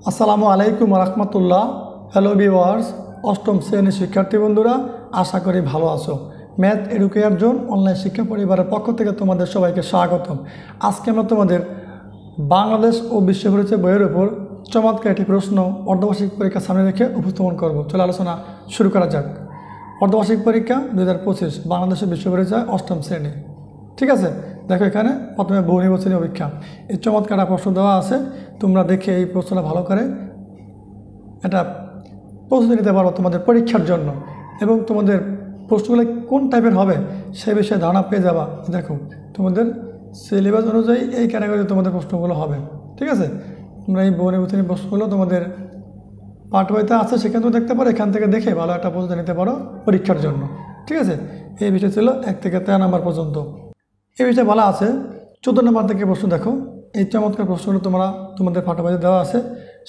আসসালামু আলাইকুম রহমতুল্লাহ। Hello viewers, অষ্টম শ্রেণীর শিক্ষার্থী বন্ধুরা, আশা করি ভালো আছো। ম্যাথ এডুকেয়ার জোন অনলাইন শিক্ষা পরিবারের পক্ষ থেকে তোমাদের সবাইকে স্বাগতম। আজকে আমরা তোমাদের বাংলাদেশ ও বিশ্ব পরিচয় বইয়ের উপর চমৎকার একটি প্রশ্ন অর্ধবার্ষিক পরীক্ষা সামনে রেখে উপস্থাপন করব। চলে আলোচনা শুরু করা যাক। অর্ধবার্ষিক পরীক্ষা 2025 বাংলাদেশ ও বিশ্ব পরিচয় অষ্টম শ্রেণী। ঠিক আছে, দেখো এখানে প্রথমে বহু নির্বাচনী অপেক্ষা এই চমৎকার প্রশ্ন দেওয়া আছে। তোমরা দেখে এই প্রশ্নটা ভালো করে এটা প্রস্তুতি নিতে পারো তোমাদের পরীক্ষার জন্য, এবং তোমাদের প্রশ্নগুলো কোন টাইপের হবে সে বিষয়ে ধারণা পেয়ে যাবা। দেখো তোমাদের সিলেবাস অনুযায়ী এই ক্যাটাগরিতে তোমাদের প্রশ্নগুলো হবে। ঠিক আছে, তোমরা এই বহু নির্বাচনী প্রশ্নগুলো তোমাদের পাঠ বইতে আছে, সেখান থেকে দেখতে পারো। এখান থেকে দেখে ভালো একটা প্রস্তুতি নিতে পারো পরীক্ষার জন্য। ঠিক আছে, এই বিষয় ছিল 1 থেকে 13 নম্বর পর্যন্ত। এই বিষয়ে বলা আছে 14 নম্বর থেকে প্রশ্ন। দেখো এই চমৎকার প্রশ্নগুলো তোমাদের পাঠ্যবইতে দেওয়া আছে,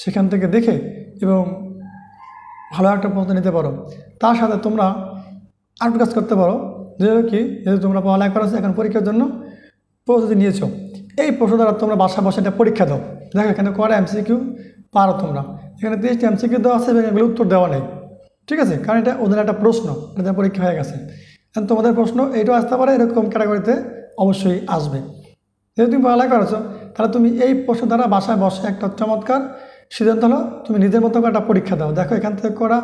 সেখান থেকে দেখে এবং ভালো একটা প্রশ্ন নিতে পারো। তার সাথে তোমরা আরেকটু কাজ করতে পারো, যেহেতু তোমরা পড়ালেখা করেছো, এখন পরীক্ষার জন্য প্রস্তুতি নিয়েছো, এই প্রশ্ন দ্বারা তোমরা বাসা বসে একটা পরীক্ষা দাও। দেখো এখানে করে MCQ পারো তোমরা। এখানে 30টি MCQ দেওয়া আছে এবং এগুলো উত্তর দেওয়া নেই। ঠিক আছে, কারণ এটা ওদের একটা প্রশ্ন, এটা পরীক্ষা হয়ে গেছে। এখন তোমাদের প্রশ্ন এইটাও আসতে পারে, এরকম ক্যাটাগরিতে অবশ্যই আসবে। যেহেতু তুমি পড়ালেখা করেছো, তাহলে তুমি এই প্রশ্ন দ্বারা বাসায় বসে একটা চমৎকার সিদ্ধান্ত হলো তুমি নিজের মতো করে একটা পরীক্ষা দাও। দেখো এখান থেকে করা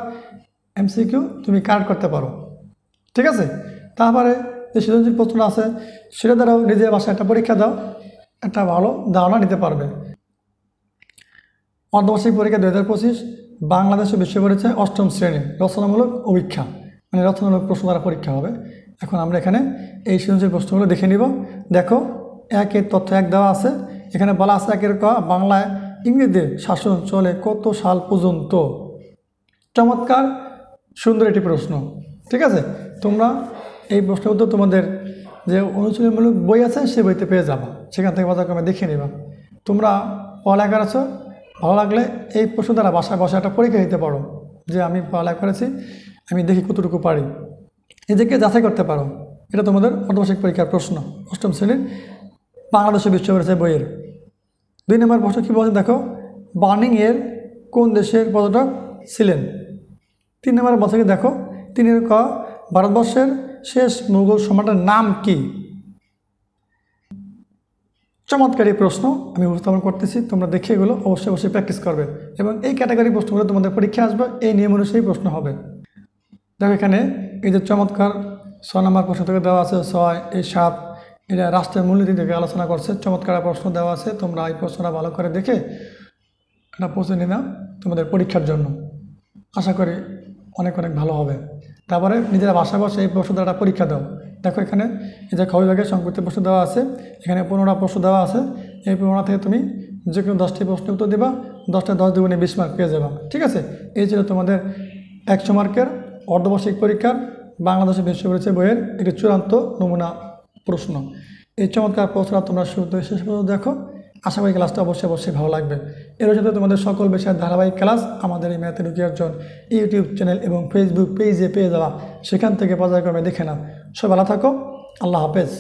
MCQ তুমি কারেক্ট করতে পারো। ঠিক আছে, তারপরে যে সৃজনশীল প্রশ্নটা আছে সেটা দ্বারাও নিজের বাসায় একটা পরীক্ষা দাও, একটা ভালো ধারণা নিতে পারবে। অর্ধবার্ষিক পরীক্ষা 2025 বাংলাদেশ ও বিশ্ব পরিচয় অষ্টম শ্রেণী রচনামূলক অভীক্ষা, মানে রচনামূলক প্রশ্ন দ্বারা পরীক্ষা হবে। এখন আমরা এখানে এই সৃজনশীল প্রশ্নগুলো দেখে নিব। দেখো 1-এর তথ্য 1 দেওয়া আছে। এখানে বলা আছে 1-এর ক, বাংলায় ইংরেজদের শাসন চলে কত সাল পর্যন্ত। চমৎকার সুন্দর একটি প্রশ্ন। ঠিক আছে, তোমরা এই প্রশ্নের উত্তর তোমাদের যে অনুশীলনমূলক বই আছে সেই বইতে পেয়ে যাবা, সেখান থেকে পর্যায়ক্রমে দেখে নিবা। তোমরা পড়ালেখা করেছো, ভালো লাগলে এই প্রশ্ন দ্বারা বাসায় বসে একটা পরীক্ষা দিতে পারো, যে আমি পড়ালেখা করেছি, আমি দেখি কতটুকু পারি, নিজেকে যাচাই করতে পারো। এটা তোমাদের অর্ধবার্ষিক পরীক্ষার প্রশ্ন অষ্টম শ্রেণীর বাংলাদেশ বিশ্ব পরিচয় বইয়ের। 2 নম্বর প্রশ্ন কী বলছে দেখো, বার্নিংয়ের কোন দেশের পর্যটক ছিলেন। 3 নম্বর বলছে কি দেখো, 3-এর ক, ভারতবর্ষের শেষ মুঘল সম্রাটের নাম কি। চমৎকারী প্রশ্ন আমি উপস্থাপন করতেছি, তোমরা দেখে এগুলো অবশ্যই প্র্যাকটিস করবে, এবং এই ক্যাটাগরি প্রশ্নগুলো তোমাদের পরীক্ষা আসবে, এই নিয়ম অনুযায়ী প্রশ্ন হবে। দেখো এখানে এই যে চমৎকার 6 নম্বর প্রশ্ন থেকে দেওয়া আছে 6, এই 7, এটা রাষ্ট্রের মূলনীতি থেকে আলোচনা করছে। চমৎকার প্রশ্ন দেওয়া আছে, তোমরা এই প্রশ্নটা ভালো করে দেখে একটা প্রস্তুতি নিয়ে নাও তোমাদের পরীক্ষার জন্য। আশা করি অনেক ভালো হবে। তারপরে নিজেরা বাসা বসে এই প্রশ্ন দ্বারা পরীক্ষা দাও। দেখো এখানে এই যে খ বিভাগের সংক্ষিপ্ত প্রশ্ন দেওয়া আছে, এখানে 15টা প্রশ্ন দেওয়া আছে। এই 15টা থেকে তুমি যে কোনো 10টি প্রশ্নের উত্তর দেবা, 10টা 10 দুগুণে 20 মার্ক পেয়ে যাবা। ঠিক আছে, এই ছিল তোমাদের 100 মার্কের অর্ধবার্ষিক পরীক্ষার বাংলাদেশের বিশ্ব পরিচয় বইয়ের একটি চূড়ান্ত নমুনা প্রশ্ন। এই চমৎকার প্রশ্নটা তোমরা শুরু থেকে শেষ পর্যন্ত দেখো। আশা করি ক্লাসটা অবশ্যই ভালো লাগবে। এর সাথে তোমাদের সকল বিষয়ের ধারাবাহিক ক্লাস আমাদের এই math educare zone YouTube channel এবং ফেসবুক পেজে পেয়ে যাওয়া, সেখান থেকে পর্যায়ক্রমে দেখে নাও। সবাই ভালো থাকো, আল্লাহ হাফেজ।